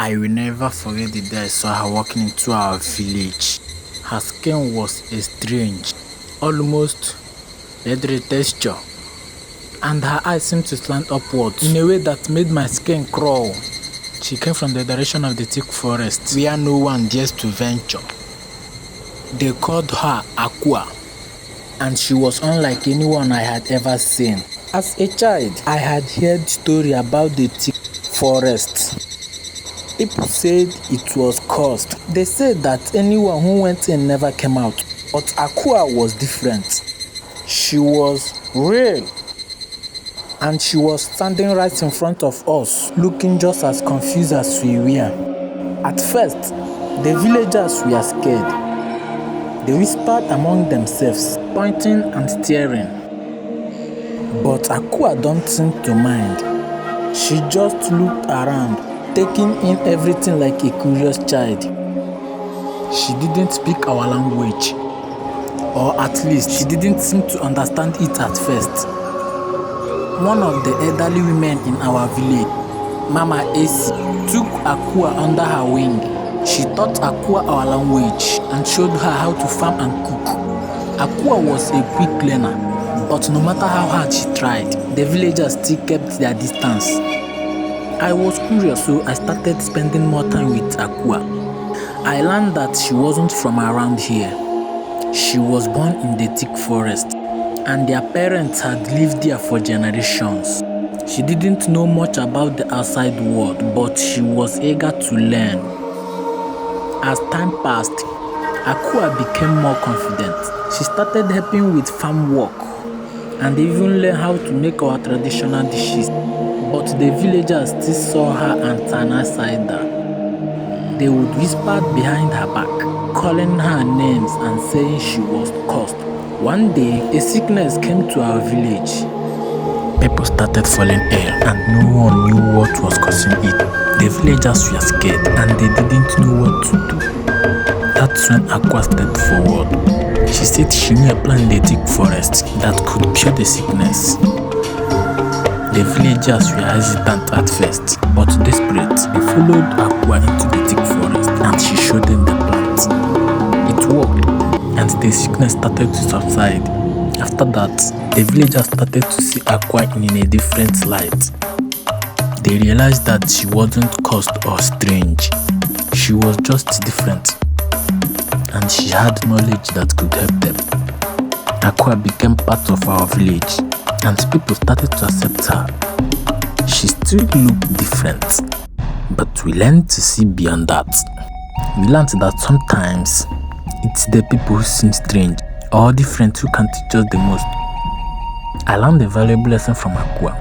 I will never forget the day I saw her walking into our village. Her skin was a strange, almost leathery texture, and her eyes seemed to slant upwards in a way that made my skin crawl. She came from the direction of the thick forest, where no one dares to venture. They called her Aqua, and she was unlike anyone I had ever seen. As a child, I had heard stories about the thick forest. People said it was cursed. They said that anyone who went in never came out. But Aqua was different. She was real. And she was standing right in front of us, looking just as confused as we were. At first, the villagers were scared. They whispered among themselves, pointing and staring. But Aqua don't seem to mind. She just looked around, taking in everything like a curious child. She didn't speak our language, or at least she didn't seem to understand it at first. One of the elderly women in our village, Mama Esi, took Aqua under her wing. She taught Aqua our language and showed her how to farm and cook. Aqua was a quick learner, but no matter how hard she tried, the villagers still kept their distance. I was curious, so I started spending more time with Aqua. I learned that she wasn't from around here. She was born in the thick forest, and their parents had lived there for generations. She didn't know much about the outside world, but she was eager to learn. As time passed, Aqua became more confident. She started helping with farm work and even learned how to make our traditional dishes. But the villagers still saw her as an outsider. They would whisper behind her back, calling her names and saying she was cursed. One day, a sickness came to our village. People started falling ill and no one knew what was causing it. The villagers were scared and they didn't know what to do. That's when Aqua stepped forward. She said she knew a plant in the thick forest that could cure the sickness. The villagers were hesitant at first, but desperate, they followed Aqua into the thick forest and she showed them the plant. It worked, and the sickness started to subside. After that, the villagers started to see Aqua in a different light. They realized that she wasn't cursed or strange. She was just different, and she had knowledge that could help them. Aqua became part of our village, and people started to accept her. She still looked different, but we learned to see beyond that. We learned that sometimes it's the people who seem strange or different who can teach us the most. I learned a valuable lesson from Aqua.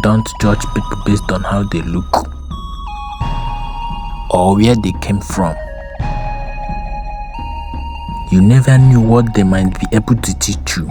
Don't judge people based on how they look or where they came from. You never knew what they might be able to teach you.